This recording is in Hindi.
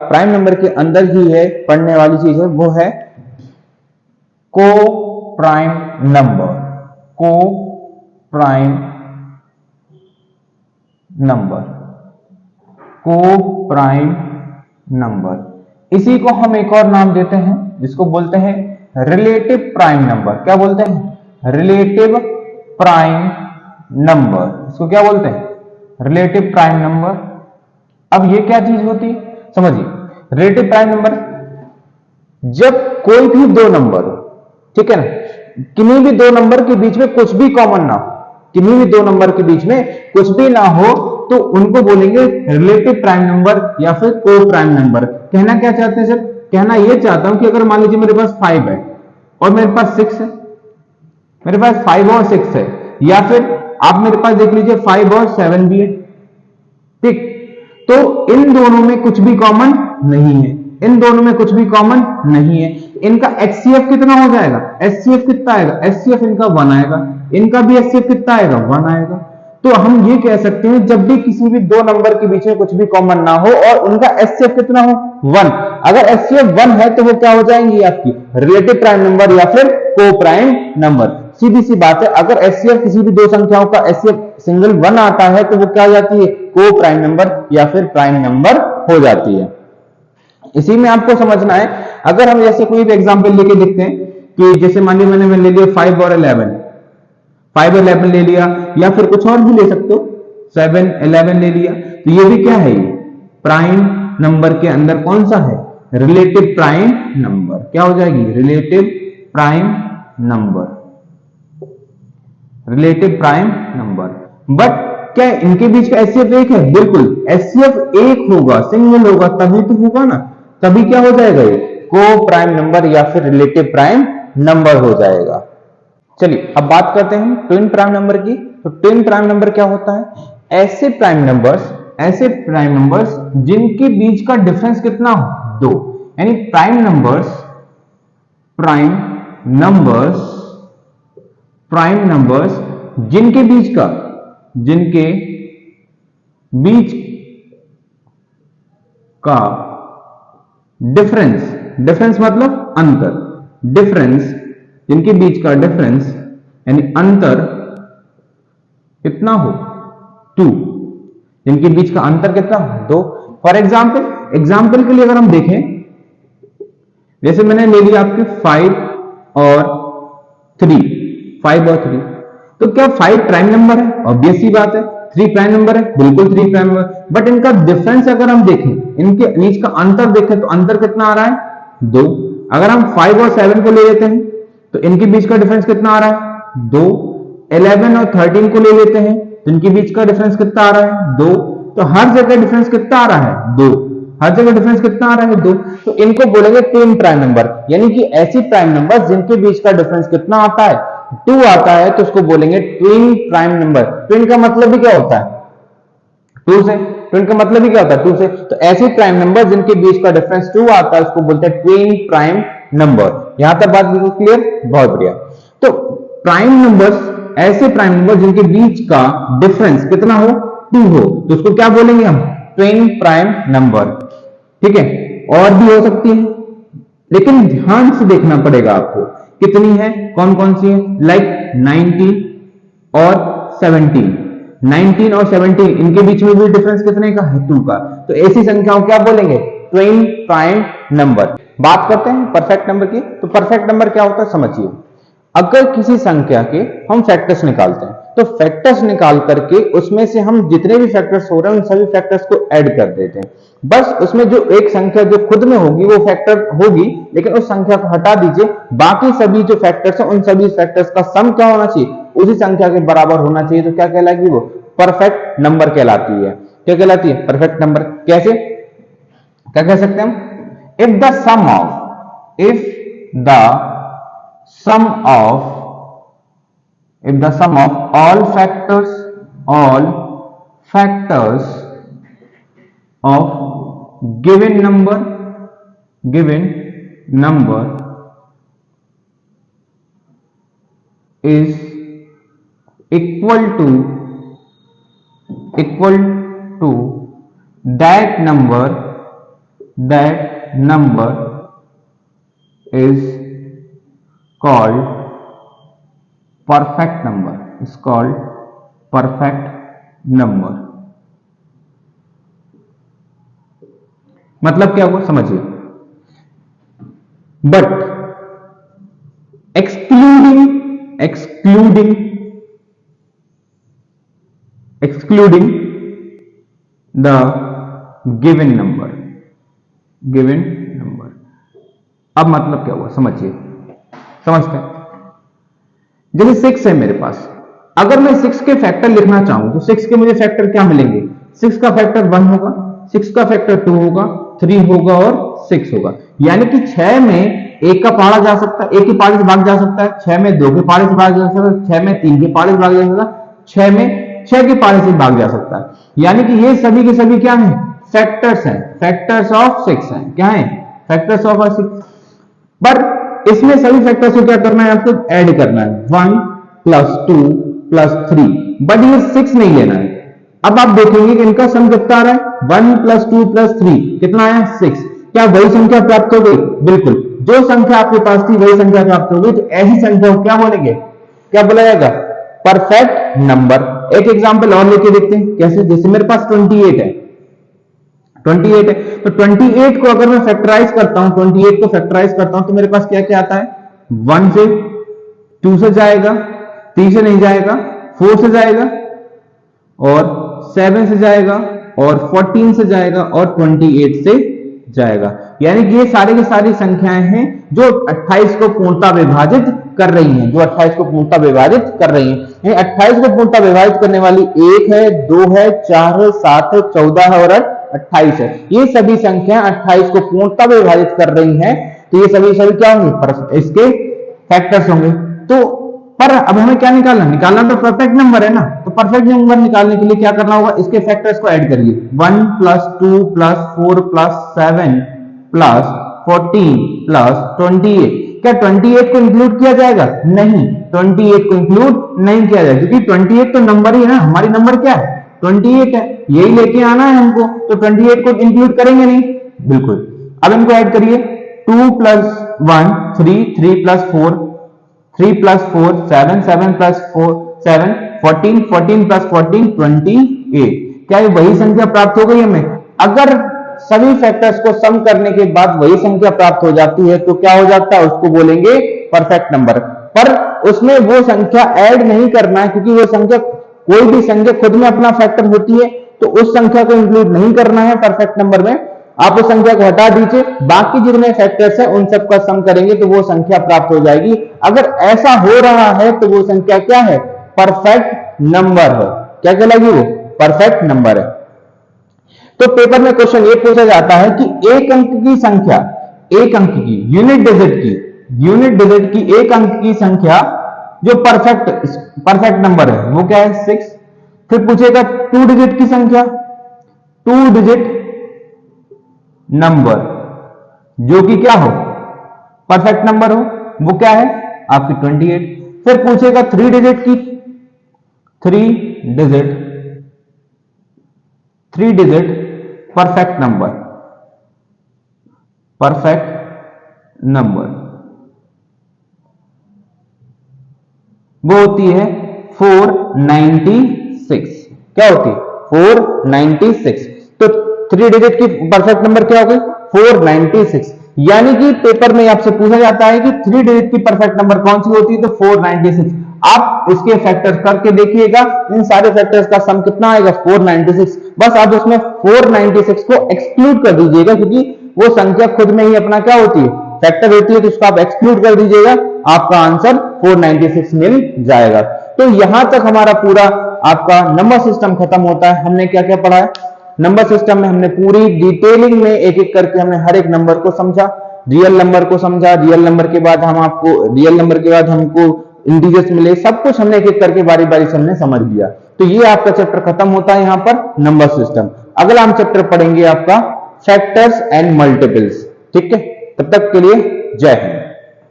प्राइम नंबर के अंदर ही है पढ़ने वाली चीज है, वो है को प्राइम नंबर। को प्राइम नंबर, को प्राइम नंबर। इसी को हम एक और नाम देते हैं जिसको बोलते हैं रिलेटिव प्राइम नंबर। क्या बोलते हैं? Relative prime number. इसको क्या बोलते हैं? Relative prime number. अब ये क्या चीज होती है समझिए। रिलेटिव प्राइम नंबर, जब कोई भी दो नंबर हो, ठीक है ना, किन्हीं भी दो नंबर के बीच में कुछ भी कॉमन ना हो, किन्हीं भी दो नंबर के बीच में कुछ भी ना हो, तो उनको बोलेंगे रिलेटिव प्राइम नंबर या फिर को प्राइम नंबर। कहना क्या चाहते हैं सर? कहना यह चाहता हूं कि अगर मान लीजिए मेरे पास 5 है और मेरे पास 6 है, मेरे पास 5 और 6 है, या फिर आप मेरे पास देख लीजिए 5 और 7 भी है, ठीक, तो इन दोनों में कुछ भी कॉमन नहीं है, इन दोनों में कुछ भी कॉमन नहीं है। इनका एचसीएफ कितना हो जाएगा? एचसीएफ कितना आएगा? एचसीएफ इनका 1 आएगा, इनका भी एचसीएफ कितना आएगा? 1 आएगा। तो हम ये कह सकते हैं जब भी किसी भी दो नंबर के बीच में कुछ भी कॉमन ना हो और उनका एचसीएफ कितना हो? 1। अगर एचसीएफ 1 है तो वो क्या हो जाएंगी? आपकी रिलेटिव प्राइम नंबर या फिर को प्राइम नंबर। सीधी सी बात है, अगर एचसीएफ किसी भी दो संख्याओं का एचसीएफ सिंगल 1 आता है तो वो क्या हो जाती है? को प्राइम नंबर या फिर प्राइम नंबर हो जाती है। इसी में आपको समझना है, अगर हम जैसे कोई भी एग्जांपल लेके देखते हैं कि जैसे मान लीजिए मैंने ले लिया 5 और 11, 5 और 11 ले लिया, या फिर कुछ और भी ले सकते हो, 7, 11 ले लिया, तो ये भी क्या है? ये प्राइम नंबर के अंदर कौन सा है? Relative prime number. क्या हो जाएगी? Relative prime number, relative prime number. But क्या इनके बीच का एचसीएफ एक है? बिल्कुल, एचसीएफ एक होगा, सिंगल होगा, तभी तो होगा ना, तभी क्या हो जाएगा? ये को प्राइम नंबर या फिर रिलेटिव प्राइम नंबर हो जाएगा। चलिए अब बात करते हैं ट्विन प्राइम नंबर की। तो ट्विन प्राइम नंबर क्या होता है? ऐसे प्राइम नंबर्स जिनके बीच का डिफरेंस कितना हो? 2। यानी प्राइम नंबर्स जिनके बीच का डिफरेंस मतलब अंतर, जिनके बीच का डिफरेंस यानी अंतर कितना हो? 2। जिनके बीच का अंतर कितना हो? 2। फॉर एग्जाम्पल के लिए अगर हम देखें, जैसे मैंने ले लिया आपके 5 और 3, तो क्या 5 प्राइम नंबर है? ऑब्वियस सी बात है। 3 प्राइम नंबर है? बिल्कुल 3 प्राइम नंबर। बट इनका डिफरेंस अगर हम देखें, इनके बीच का अंतर देखें, तो अंतर कितना आ रहा है? 2। अगर हम 5 और 7 को ले लेते हैं तो इनके बीच का डिफरेंस कितना आ रहा है? 2। 11 और 13 को ले लेते हैं तो इनके बीच का डिफरेंस कितना आ रहा है? 2। तो हर जगह डिफरेंस कितना आ रहा है? 2। हर जगह डिफरेंस कितना आ रहा है? 2। तो इनको बोलेंगे ट्विन प्राइम नंबर, यानी कि ऐसी प्राइम नंबर जिनके बीच का डिफरेंस कितना आता है? 2 आता है, तो उसको बोलेंगे ट्विन प्राइम नंबर। ट्विन का मतलब भी क्या होता है? 2 से। ट्विन का मतलब ही क्या होता है? 2 से। तो ऐसे प्राइम नंबर जिनके बीच का डिफरेंस 2 आता है उसको बोलते हैं ट्विन प्राइम नंबर। यहां तक बात बिल्कुल क्लियर? बहुत बढ़िया। तो प्राइम नंबर्स, ऐसे प्राइम नंबर जिनके बीच का डिफरेंस कितना हो? 2 हो, तो उसको क्या बोलेंगे हम? Twin prime number. ठीक है, और भी हो सकती है, लेकिन ध्यान से देखना पड़ेगा आपको कितनी है, कौन कौन सी है। लाइक 19 और 17, इनके बीच में भी डिफरेंस कितने का है? 2 का। तो ऐसी संख्याओं क्या बोलेंगे? Twin prime number. बात करते हैं परफेक्ट नंबर की। तो परफेक्ट नंबर क्या होता है समझिए। अगर किसी संख्या के हम फैक्टर्स निकालते हैं, तो फैक्टर्स निकाल करके उसमें से हम जितने भी फैक्टर्स हो रहे हैं उन सभी फैक्टर्स को ऐड कर देते हैं। बस उसमें जो एक संख्या जो खुद में होगी वो फैक्टर होगी, लेकिन उस संख्या को हटा दीजिए, बाकी सभी जो फैक्टर्स हैं उन सभी फैक्टर्स का सम क्या होना चाहिए? उसी संख्या के बराबर होना चाहिए। तो क्या कहलाएगी? वो परफेक्ट नंबर कहलाती है। क्या कहलाती है? Perfect number. कैसे, क्या कह सकते हैं हम? If the sum of all factors of given number is equal to that number that number is called perfect number, is called perfect number. मतलब क्या हुआ समझिए, but excluding the given number। अब मतलब क्या हुआ समझिए, समझते हैं। जैसे 6 है मेरे पास, अगर मैं 6 के फैक्टर लिखना चाहूं तो 6 के मुझे फैक्टर क्या मिलेंगे? 6 का फैक्टर 1 होगा, 6 का फैक्टर 2 होगा, 3 होगा और 6 होगा। यानी कि 6 में 1 का पहाड़ा जा सकता है, 1 के पहाड़े से भाग जा सकता है, 6 में 2 के पहाड़े से भाग जा सकता है, 6 में 3 के पहाड़े से भाग जा सकता है, 6 में 6 के पहाड़े से भाग जा सकता है। यानी कि ये सभी के सभी क्या हैं? फैक्टर्स हैं, फैक्टर्स ऑफ 6 हैं। क्या है? Factors of 6। पर इसमें सभी फैक्टर्स को क्या करना है? आपको ऐड करना है, 1 + 2 + 3, बट ये 6 नहीं लेना है। अब आप देखेंगे कि इनका सम कितना आ रहा है? 1 + 2 + 3 कितना आया? 6। क्या वही संख्या प्राप्त हो गई? बिल्कुल, जो संख्या आपके पास थी वही संख्या प्राप्त हो गई। तो ऐसी संख्या को क्या बोलेंगे? क्या बोला जाएगा? Perfect number. एक एग्जांपल और लेके देखते हैं कैसे। जैसे मेरे पास 28 है, 28 है, तो 28 को अगर मैं फैक्टराइज करता हूं, 28 को फैक्टराइज करता हूं तो मेरे पास क्या क्या आता है? 1 से, 2 से जाएगा, 3 से नहीं जाएगा, 4 से जाएगा और 7 से जाएगा और 14 से जाएगा और 28 से जाएगा। यानी कि ये सारी की सारी संख्याएं हैं जो 28 को पूर्णतः विभाजित कर रही हैं, जो 28 को पूर्णतः विभाजित कर रही हैं। 28 को पूर्णतः विभाजित करने वाली 1 है, 2 है, 4 है, 7 है, 14 है और 28 है। ये सभी संख्या 28 को पूर्णतः विभाजित कर रही हैं। तो ये सभी क्या होंगे? इसके फैक्टर्स होंगे। तो पर अब हमें क्या निकालना तो परफेक्ट नंबर है ना। तो परफेक्ट नंबर निकालने के लिए क्या करना होगा? इसके फैक्टर्स को ऐड करिए, 1 + 2 + 4 + 7 + 14 + 28। क्या 28 को इंक्लूड किया जाएगा? नहीं, 28 को इंक्लूड नहीं किया जाएगा, क्योंकि 28 तो नंबर ही है ना। हमारी नंबर क्या है? 28 है, यही लेके आना है हमको। तो 28 को इंक्लूड करेंगे नहीं, बिल्कुल। अब इनको ऐड करिए, 2 + 1 3, 3 + 4 3 + 4 7, 7 + 4 7, 14, 14 + 14 28। क्या ये वही संख्या प्राप्त हो गई हमें? अगर सभी फैक्टर्स को सम करने के बाद वही संख्या प्राप्त हो जाती है तो क्या हो जाता है? उसको बोलेंगे परफेक्ट नंबर। पर उसमें वो संख्या ऐड नहीं करना है, क्योंकि वो संख्या, कोई भी संख्या खुद में अपना फैक्टर होती है, तो उस संख्या को इंक्लूड नहीं करना है परफेक्ट नंबर में। आप उस संख्या को हटा दीजिए, बाकी जितने फैक्टर्स हैं उन सबका सम करेंगे तो वो संख्या प्राप्त हो जाएगी। अगर ऐसा हो रहा है तो वो संख्या क्या है? परफेक्ट नंबर है। क्या कहलाएगी वो? परफेक्ट नंबर है। तो पेपर में क्वेश्चन ये पूछा जाता है कि एक अंक की संख्या, एक अंक की यूनिट डिजिट की एक अंक की संख्या जो परफेक्ट नंबर है वो क्या है? 6। फिर पूछेगा 2 डिजिट की संख्या, 2 डिजिट नंबर जो कि क्या हो? परफेक्ट नंबर हो, वो क्या है? आपकी 28। फिर पूछेगा 3 डिजिट की, 3 डिजिट परफेक्ट नंबर वो होती है 496। क्या होती है? 496। तो 3 डिजिट की परफेक्ट नंबर क्या हो गई? 496। यानी कि पेपर में आपसे पूछा जाता है कि 3 डिजिट की परफेक्ट नंबर कौन सी होती है? तो 496। आप इसके फैक्टर्स करके देखिएगा, इन सारे फैक्टर्स का सम कितना आएगा? 496। बस आप उसमें 496 को एक्सक्लूड कर दीजिएगा, क्योंकि वो संख्या खुद में ही अपना क्या होती है? फैक्टर होती है। तो उसको आप एक्सक्लूड कर दीजिएगा, आपका आंसर 496 मिल जाएगा। तो यहां तक हमारा पूरा आपका नंबर सिस्टम खत्म होता है। हमने क्या क्या पढ़ा है? नंबर सिस्टम में हमने पूरी डिटेलिंग में एक एक करके हमने हर एक नंबर को समझा, रियल नंबर को समझा, रियल नंबर के बाद हमको इंटीजर्स मिले, सब कुछ हमने एक एक करके बारी बारी से हमने समझ लिया। तो ये आपका चैप्टर खत्म होता है यहां पर नंबर सिस्टम। अगला हम चैप्टर पढ़ेंगे आपका फैक्टर्स एंड मल्टीपल्स। ठीक है, तब तक के लिए जय हिंद।